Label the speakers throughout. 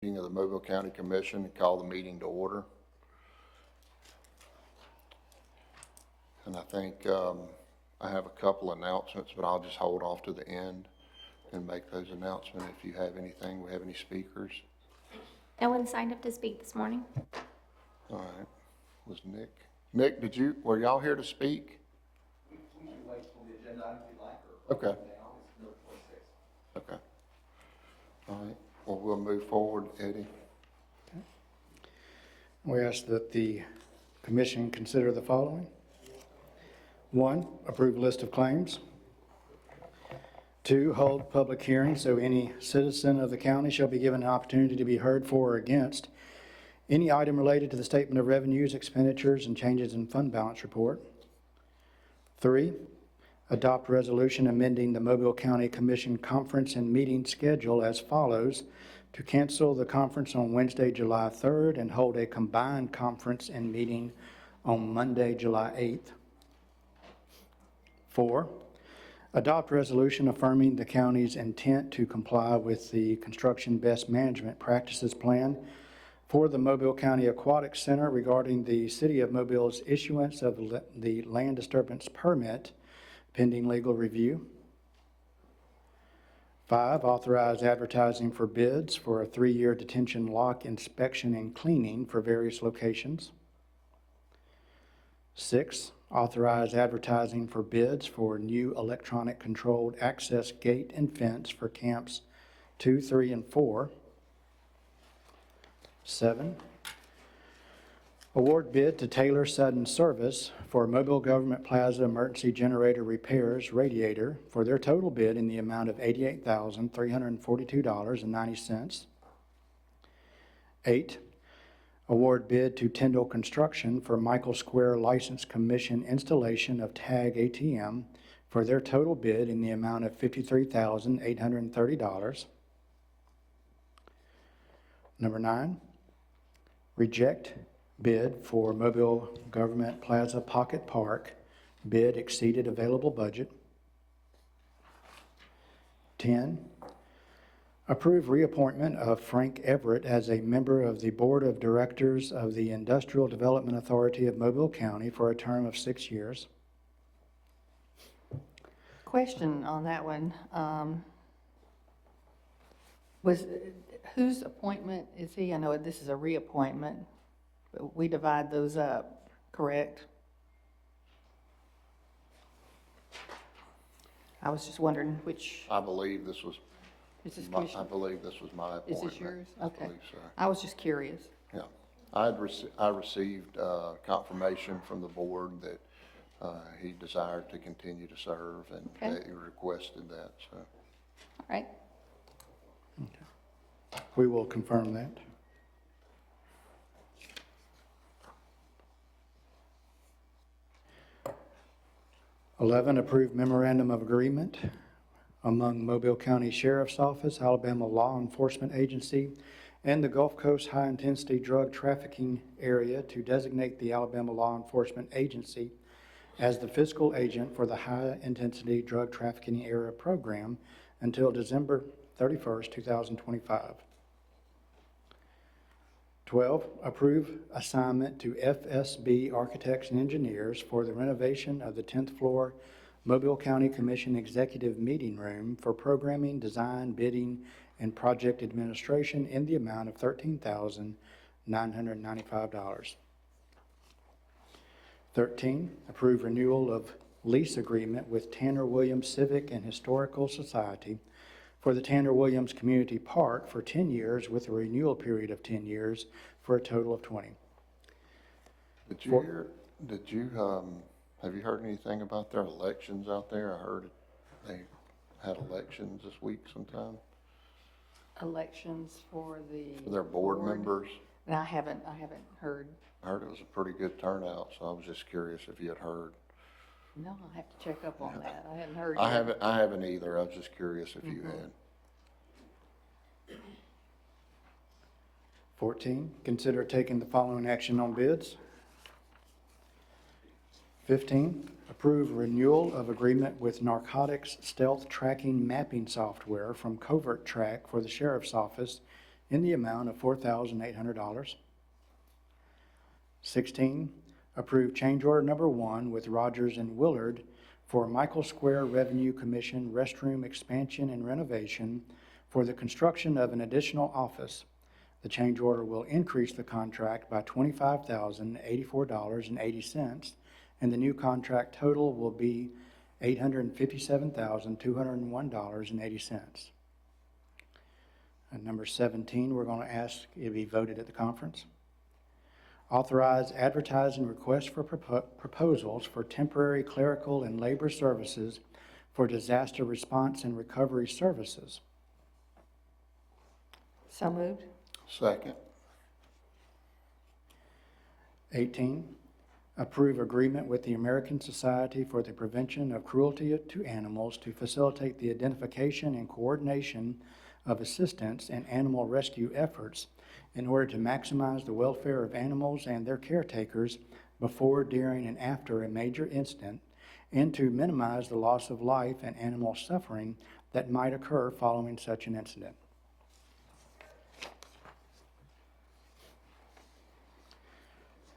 Speaker 1: Meeting of the Mobile County Commission and call the meeting to order. And I think I have a couple announcements, but I'll just hold off to the end and make those announcements. If you have anything, we have any speakers?
Speaker 2: No one signed up to speak this morning.
Speaker 1: All right, was Nick? Nick, were y'all here to speak?
Speaker 3: We can wait till the agenda item if you'd like,
Speaker 1: Okay.
Speaker 3: now, it's no 26.
Speaker 1: Okay. All right, well, we'll move forward, Eddie.
Speaker 4: We ask that the commission consider the following. 1, approve list of claims. 2, hold public hearings so any citizen of the county shall be given an opportunity to be heard for or against any item related to the statement of revenues, expenditures, and changes in fund balance report. 3, adopt resolution amending the Mobile County Commission conference and meeting schedule as follows: to cancel the conference on Wednesday, July 3rd, and hold a combined conference and meeting on Monday, July 8th. 4, adopt resolution affirming the county's intent to comply with the Construction Best Management Practices Plan for the Mobile County Aquatic Center regarding the City of Mobile's issuance of the land disturbance permit pending legal review. 5, authorize advertising for bids for a 3-year detention lock inspection and cleaning for various locations. 6, authorize advertising for bids for new electronic controlled access gate and fence for camps 2, 3, and 4. 7, award bid to Taylor Sudden Service for Mobile Government Plaza Emergency Generator Repairs Radiator for their total bid in the amount of $88,342.90. 8, award bid to Tyndall Construction for Michael Square License Commission installation of TAG ATM for their total bid in the amount of $53,830. Number 9, reject bid for Mobile Government Plaza Pocket Park. Bid exceeded available budget. 10, approve reappointment of Frank Everett as a member of the Board of Directors of the Industrial Development Authority of Mobile County for a term of 6 years.
Speaker 5: Question on that one. Whose appointment is he? I know this is a reappointment, but we divide those up, correct? I was just wondering which,
Speaker 1: I believe this was
Speaker 5: is this
Speaker 1: my
Speaker 5: Commissioner?
Speaker 1: appointment.
Speaker 5: Is this yours?
Speaker 1: I
Speaker 5: Okay.
Speaker 1: believe so.
Speaker 5: I was just curious.
Speaker 1: Yeah, I received confirmation from the board that he desired to continue to serve, and
Speaker 5: Okay.
Speaker 1: that he requested that, so.
Speaker 5: All right.
Speaker 4: We will confirm that. Eleven, approve memorandum of agreement among Mobile County Sheriff's Office, Alabama Law Enforcement Agency, and the Gulf Coast High Intensity Drug Trafficking Area to designate the Alabama Law Enforcement Agency as the fiscal agent for the High Intensity Drug Trafficking Area program until December 31st, 2025. 12, approve assignment to FSB Architects and Engineers for the renovation of the 10th floor Mobile County Commission Executive Meeting Room for programming, design, bidding, and project administration in the amount of $13,995. 13, approve renewal of lease agreement with Tanner Williams Civic and Historical Society for the Tanner Williams Community Park for 10 years with a renewal period of 10 years for a total of 20.
Speaker 1: Did you have you heard anything about their elections out there? I heard they had elections this week sometime
Speaker 5: Elections for
Speaker 1: for their board members.
Speaker 5: And I haven't heard.
Speaker 1: I heard it was a pretty good turnout, so I was just curious if you had heard.
Speaker 5: No, I'll have to check up on that. I hadn't heard
Speaker 1: I
Speaker 5: yet.
Speaker 1: haven't either. I was just curious if you had.
Speaker 4: 14, consider taking the following action on bids. 15, approve renewal of agreement with narcotics stealth tracking mapping software from Covert Track for the Sheriff's Office in the amount of $4,800. 16, approve change order number 1 with Rogers and Willard for Michael Square Revenue Commission restroom expansion and renovation for the construction of an additional office. The change order will increase the contract by $25,084.80, and the new contract total will be $857,201.80. And number 17, we're going to ask it be voted at the conference. Authorize advertising requests for proposals for temporary clerical and labor services for disaster response and recovery services.
Speaker 5: So moved.
Speaker 1: Second.
Speaker 4: 18, approve agreement with the American Society for the Prevention of Cruelty to Animals to facilitate the identification and coordination of assistance and animal rescue efforts in order to maximize the welfare of animals and their caretakers before, during, and after a major incident, and to minimize the loss of life and animal suffering that might occur following such an incident.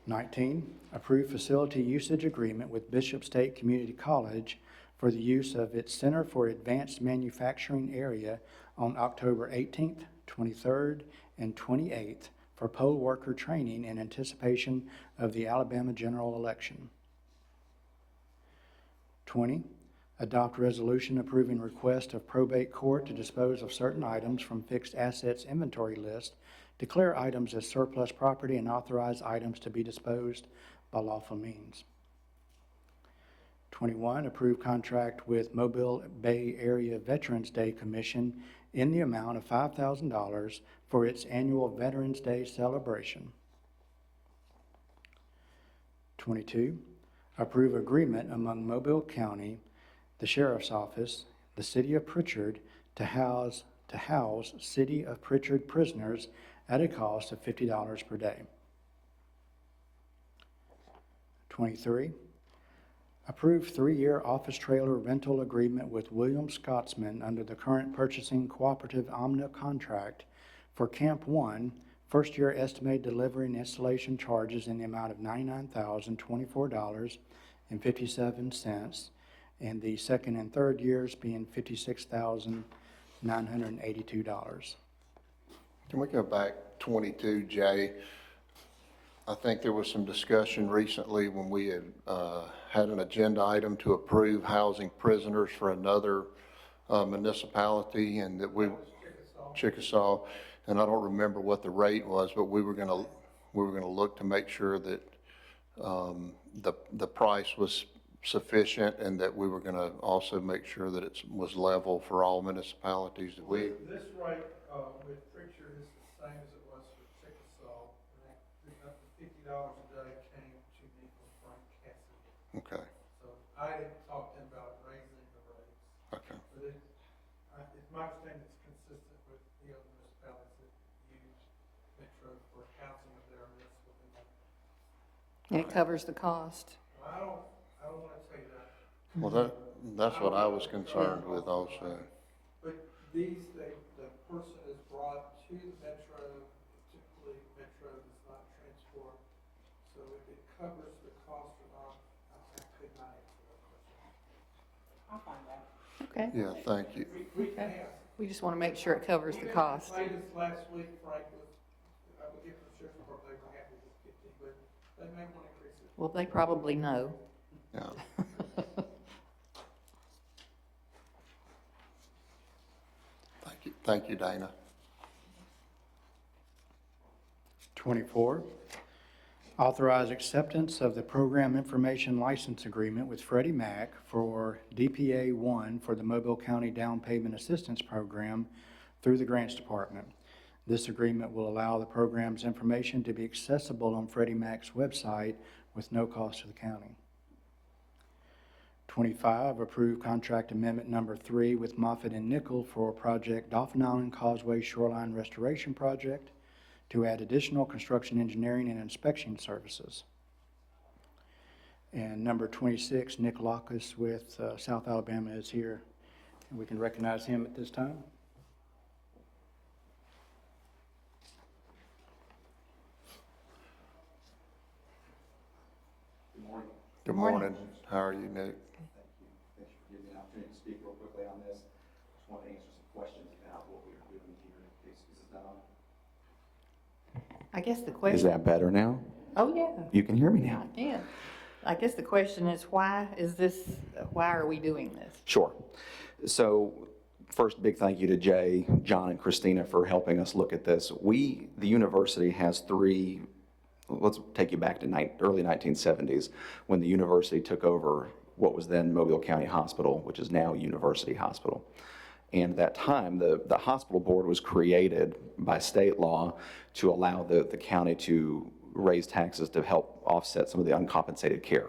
Speaker 4: '19, approve facility usage agreement with Bishop State Community College for the use of its Center for Advanced Manufacturing area on October 18th, 23rd, and 28th for poll worker training in anticipation of the Alabama general election. 20, adopt resolution approving request of probate court to dispose of certain items from fixed assets inventory list, declare items as surplus property, and authorize items to be disposed by lawful means. 21, approve contract with Mobile Bay Area Veterans Day Commission in the amount of $5,000 for its annual Veterans Day celebration. 22, approve agreement among Mobile County, the Sheriff's Office, the City of Pritchard to house City of Pritchard prisoners at a cost of $50 per day. 23, approve 3-year office trailer rental agreement with William Scotsman under the current purchasing cooperative Omnia contract for Camp 1, first year estimated delivery and installation charges in the amount of $99,024.57, and the second and third years being $56,982.
Speaker 1: Can we go back 22, Jay? I think there was some discussion recently when we had had an agenda item to approve housing prisoners for another municipality, and that Chickasaw, and I don't remember what the rate was, but we were gonna look to make sure that the price was sufficient, and that we were gonna also make sure that it was level for all municipalities that we.
Speaker 6: This rate with Pritchard is the same as it was with Chickasaw. And up to $50 a day came to me from Frank Cassidy.
Speaker 1: Okay,
Speaker 6: So I didn't talk to him about raising the rates.
Speaker 1: okay.
Speaker 6: But it's my understanding it's consistent with the other municipalities that use Metro for housing of their needs within that.
Speaker 5: And it covers the cost.
Speaker 6: I don't want to say that.
Speaker 1: Well, that's what I was concerned with also.
Speaker 6: But the person is brought to the Metro, typically Metro does not transport, so if it covers the cost or not, I could not answer that question. I'll find out.
Speaker 5: Okay.
Speaker 1: Yeah, thank you.
Speaker 6: We can
Speaker 5: Okay.
Speaker 6: ask.
Speaker 5: We just want to make sure it covers the cost.
Speaker 6: Latest last week, Frank was, I would give the sheriff's department, they were happy with 50, but they may want to increase it.
Speaker 5: Well, they probably know.
Speaker 1: Yeah. Thank you, Dana.
Speaker 4: 24, authorize acceptance of the program information license agreement with Freddie Mac for DPA 1 for the Mobile County Down Payment Assistance Program through the Grants Department. This agreement will allow the program's information to be accessible on Freddie Mac's website with no cost to the county. 25, approve contract amendment number 3 with Moffitt and Nickel for Project Dauphin Island Causeway Shoreline Restoration Project to add additional construction engineering and inspection services. And number 26, Nick Lockus with South Alabama is here, and we can recognize him at this time.
Speaker 1: Good
Speaker 5: Morning.
Speaker 1: morning. How are you, Nick?
Speaker 3: Thank you. Thanks for giving me an opportunity to speak real quickly on this. Just want to answer some questions about what we are doing here. Is that on?
Speaker 5: I guess the
Speaker 7: Is
Speaker 5: question,
Speaker 7: that better now?
Speaker 5: oh, yeah,
Speaker 7: You can hear me now?
Speaker 5: I can. I guess the question is, why are we doing this?
Speaker 7: Sure. So first, big thank you to Jay, John, and Christina for helping us look at this. The university has three, let's take you back to early 1970s, when the university took over what was then Mobile County Hospital, which is now University Hospital. And at that time, the hospital board was created by state law to allow the county to raise taxes to help offset some of the uncompensated care.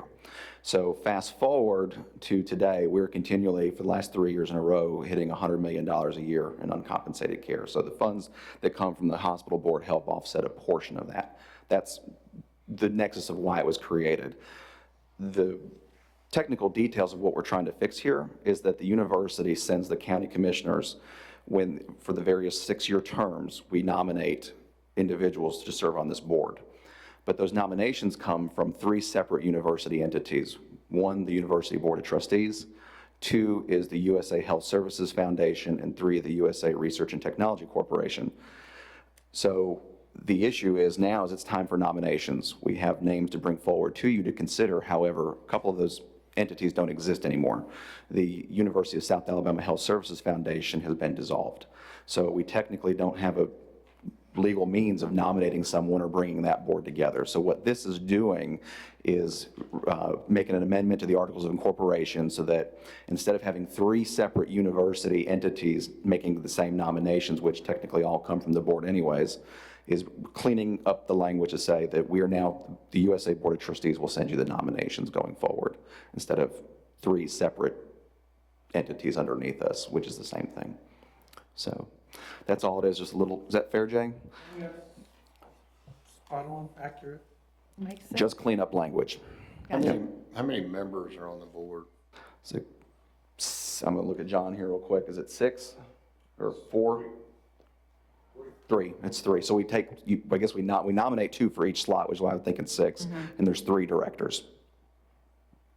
Speaker 7: So fast forward to today, we're continually, for the last 3 years in a row, hitting $100 million a year in uncompensated care. So the funds that come from the hospital board help offset a portion of that. That's the nexus of why it was created. The technical details of what we're trying to fix here is that the university sends the county commissioners, for the various 6-year terms, we nominate individuals to serve on this board. But those nominations come from 3 separate university entities. 1, the University Board of Trustees, 2 is the USA Health Services Foundation, and 3, the USA Research and Technology Corporation. So the issue is now is it's time for nominations. We have names to bring forward to you to consider. However, a couple of those entities don't exist anymore. The University of South Alabama Health Services Foundation has been dissolved. So we technically don't have a legal means of nominating someone or bringing that board together. So what this is doing is making an amendment to the Articles of Incorporation so that instead of having 3 separate university entities making the same nominations, which technically all come from the board anyways, is cleaning up the language to say that we are now, the USA Board of Trustees will send you the nominations going forward instead of 3 separate entities underneath us, which is the same thing. So that's all it is, just a little, is that fair, Jay?
Speaker 6: Yes. Spot on, accurate.
Speaker 5: Makes sense.
Speaker 7: Just clean up language.
Speaker 5: Gotcha.
Speaker 1: How many members are on the board?
Speaker 7: So I'm gonna look at John here real quick. Is it 6 or 4? 3, it's 3. So we take, I guess we nominate 2 for each slot, which is why I'm thinking 6, and there's 3 directors.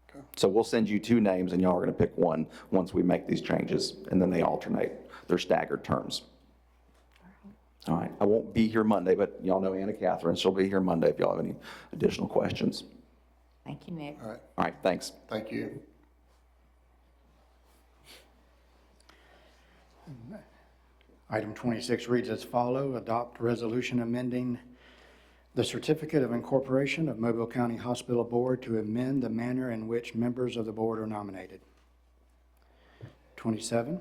Speaker 1: Okay.
Speaker 7: So we'll send you 2 names and y'all are gonna pick one once we make these changes, and then they alternate. They're staggered terms. All right, I won't be here Monday, but y'all know Anna Catherine, she'll be here Monday if y'all have any additional questions.
Speaker 5: Thank you, Nick.
Speaker 1: All right,
Speaker 7: All right, thanks.
Speaker 1: thank you.
Speaker 4: Item 26 reads as follows: adopt resolution amending the certificate of incorporation of Mobile County Hospital Board to amend the manner in which members of the board are nominated. 27,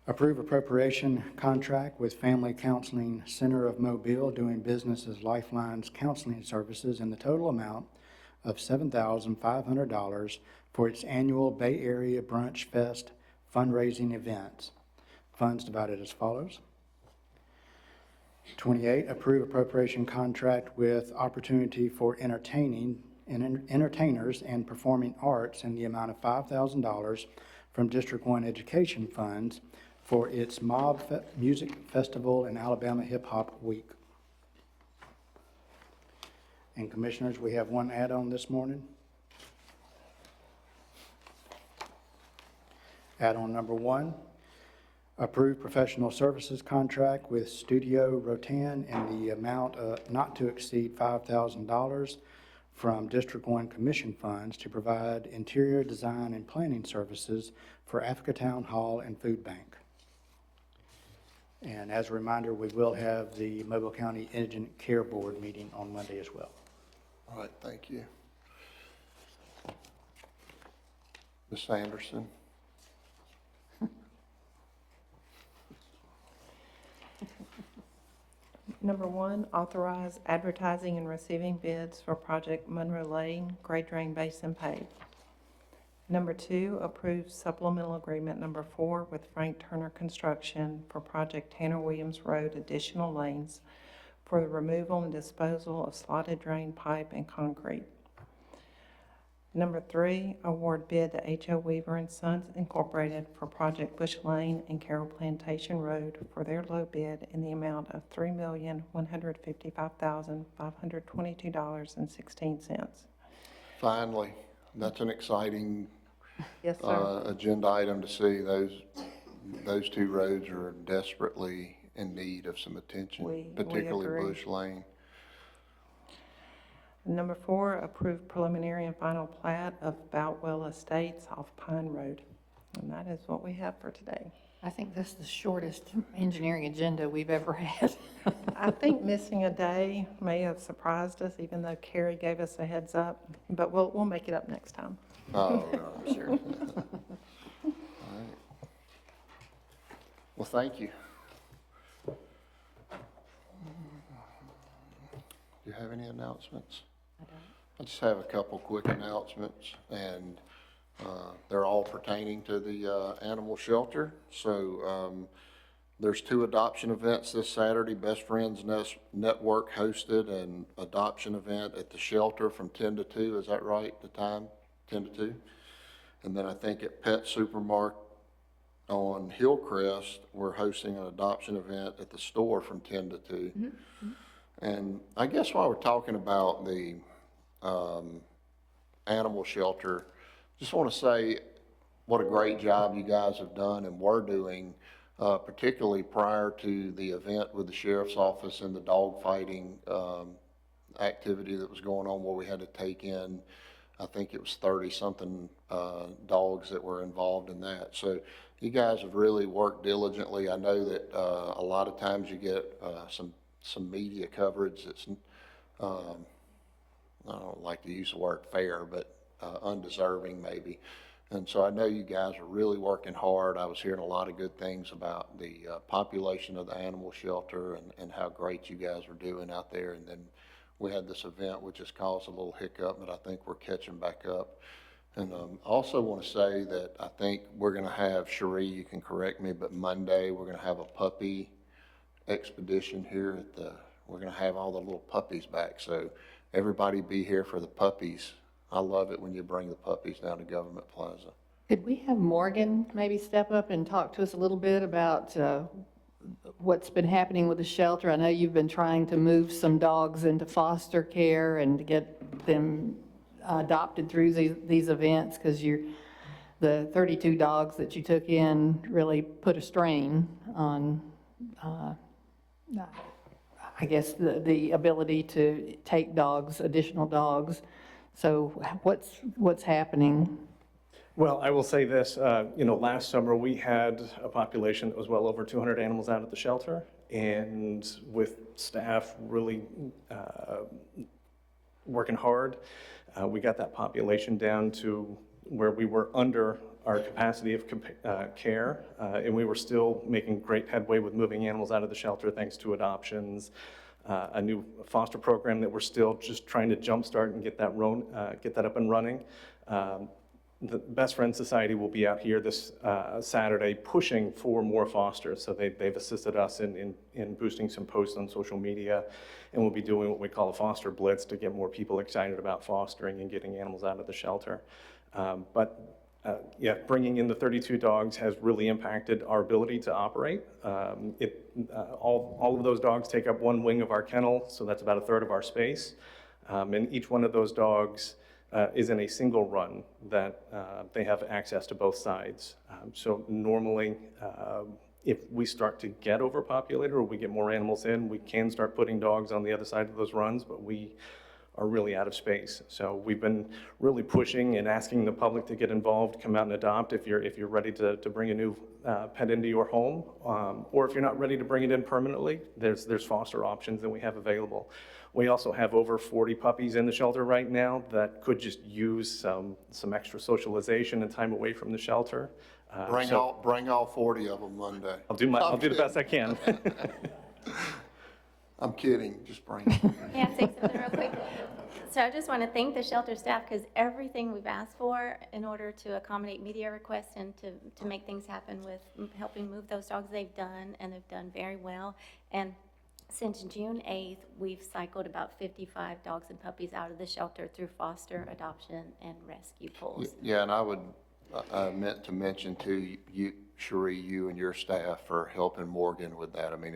Speaker 4: approve appropriation contract with Family Counseling Center of Mobile doing business as Lifeline's Counseling Services in the total amount of $7,500 for its annual Bay Area Brunch Fest fundraising events. Funds divided as follows. 28, approve appropriation contract with Opportunity for Entertainers and Performing Arts in the amount of $5,000 from District 1 Education Funds for its Music Festival and Alabama Hip Hop Week. And Commissioners, we have one add-on this morning. Add-on number 1. Approve professional services contract with Studio Rotan in the amount not to exceed $5,000 from District 1 Commission funds to provide interior design and planning services for Africa Town Hall and Food Bank. And as a reminder, we will have the Mobile County Indigent Care Board meeting on Monday as well.
Speaker 1: All right, thank you. Ms. Anderson?
Speaker 8: Number 1, authorize advertising and receiving bids for project Monroe Lane Great Drain Basin pave. Number 2, approve supplemental agreement number 4 with Frank Turner Construction for project Tanner Williams Road additional lanes for the removal and disposal of slotted drain pipe and concrete. Number 3, award bid to H.O. Weaver and Sons Incorporated for project Bush Lane and Carroll Plantation Road for their low bid in the amount of $3,155,522.16.
Speaker 1: Finally, that's an exciting,
Speaker 8: Yes, sir.
Speaker 1: agenda item to see. Those two roads are desperately in need of some attention,
Speaker 8: We
Speaker 1: particularly
Speaker 8: agree.
Speaker 1: Bush Lane.
Speaker 8: Number 4, approve preliminary and final plat of Boutwell Estates off Pine Road. And that is what we have for today.
Speaker 5: I think this is the shortest engineering agenda we've ever had.
Speaker 8: I think missing a day may have surprised us, even though Carrie gave us a heads up, but we'll make it up next time.
Speaker 1: Oh, no.
Speaker 5: Sure.
Speaker 1: All right. Well, thank you. Do you have any announcements? I just have a couple quick announcements, and they're all pertaining to the animal shelter. So there's 2 adoption events this Saturday. Best Friends Network hosted an adoption event at the shelter from 10 to 2. Is that right, the time? 10 to 2? And then I think at Pet Supermarket on Hillcrest, we're hosting an adoption event at the store from 10 to 2. And I guess while we're talking about the animal shelter, just want to say what a great job you guys have done and were doing, particularly prior to the event with the sheriff's office and the dog fighting activity that was going on, where we had to take in, I think it was 30-something dogs that were involved in that. So you guys have really worked diligently. I know that a lot of times you get some media coverage that's, I don't like to use the word fair, but undeserving maybe. And so I know you guys are really working hard. I was hearing a lot of good things about the population of the animal shelter and how great you guys are doing out there. And then we had this event which has caused a little hiccup, but I think we're catching back up. And also want to say that I think we're going to have, Cherie, you can correct me, but Monday we're going to have a puppy expedition here at the, we're going to have all the little puppies back. So everybody be here for the puppies. I love it when you bring the puppies down to Government Plaza.
Speaker 5: Could we have Morgan maybe step up and talk to us a little bit about what's been happening with the shelter? I know you've been trying to move some dogs into foster care and to get them adopted through these events, because the 32 dogs that you took in really put a strain on, I guess, the ability to take dogs, additional dogs. So what's happening?
Speaker 9: Well, I will say this, last summer we had a population that was well over 200 animals out at the shelter, and with staff really working hard, we got that population down to where we were under our capacity of care, and we were still making great headway with moving animals out of the shelter thanks to adoptions, a new foster program that we're still just trying to jumpstart and get that up and running. The Best Friends Society will be out here this Saturday pushing for more fosters. So they've assisted us in boosting some posts on social media, and we'll be doing what we call a foster blitz to get more people excited about fostering and getting animals out of the shelter. Bringing in the 32 dogs has really impacted our ability to operate. All of those dogs take up one wing of our kennel, so that's about a third of our space. And each one of those dogs is in a single run that they have access to both sides. So normally, if we start to get overpopulated or we get more animals in, we can start putting dogs on the other side of those runs, but we are really out of space. So we've been really pushing and asking the public to get involved, come out and adopt if you're ready to bring a new pet into your home, or if you're not ready to bring it in permanently, there's foster options that we have available. We also have over 40 puppies in the shelter right now that could just use some extra socialization and time away from the shelter.
Speaker 1: Bring all 40 of them Monday.
Speaker 9: I'll do the best I can.
Speaker 1: I'm kidding, just bring them.
Speaker 2: May I say something real quick? So I just want to thank the shelter staff, because everything we've asked for in order to accommodate media requests and to make things happen with helping move those dogs, they've done, and they've done very well. And since June 8th, we've cycled about 55 dogs and puppies out of the shelter through foster, adoption, and rescue pools.
Speaker 1: Yeah, and I meant to mention to you, Cherie, you and your staff for helping Morgan with that. I mean,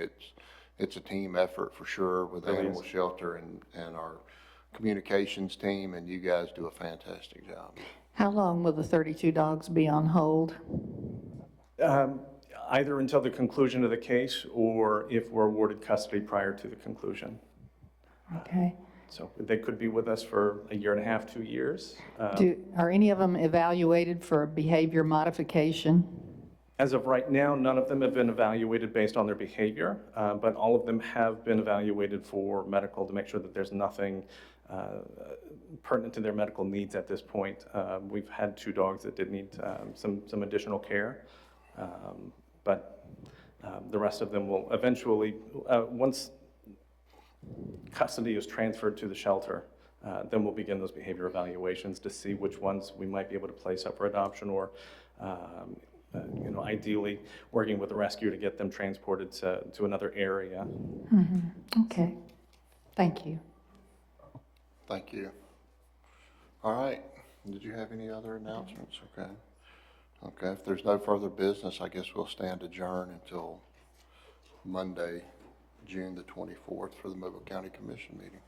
Speaker 1: it's a team effort for sure with the animal shelter and our communications team, and you guys do a fantastic job.
Speaker 5: How long will the 32 dogs be on hold?
Speaker 9: Either until the conclusion of the case or if we're awarded custody prior to the conclusion.
Speaker 5: Okay.
Speaker 9: So they could be with us for a year and a half, 2 years.
Speaker 5: Are any of them evaluated for behavior modification?
Speaker 9: As of right now, none of them have been evaluated based on their behavior, but all of them have been evaluated for medical to make sure that there's nothing pertinent to their medical needs at this point. We've had 2 dogs that did need some additional care, but the rest of them will eventually, once custody is transferred to the shelter, then we'll begin those behavior evaluations to see which ones we might be able to place up for adoption or ideally working with the rescue to get them transported to another area.
Speaker 5: Okay. Thank you.
Speaker 1: Thank you. All right, did you have any other announcements? Okay. Okay, if there's no further business, I guess we'll stand adjourned until Monday, June the 24th for the Mobile County Commission meeting.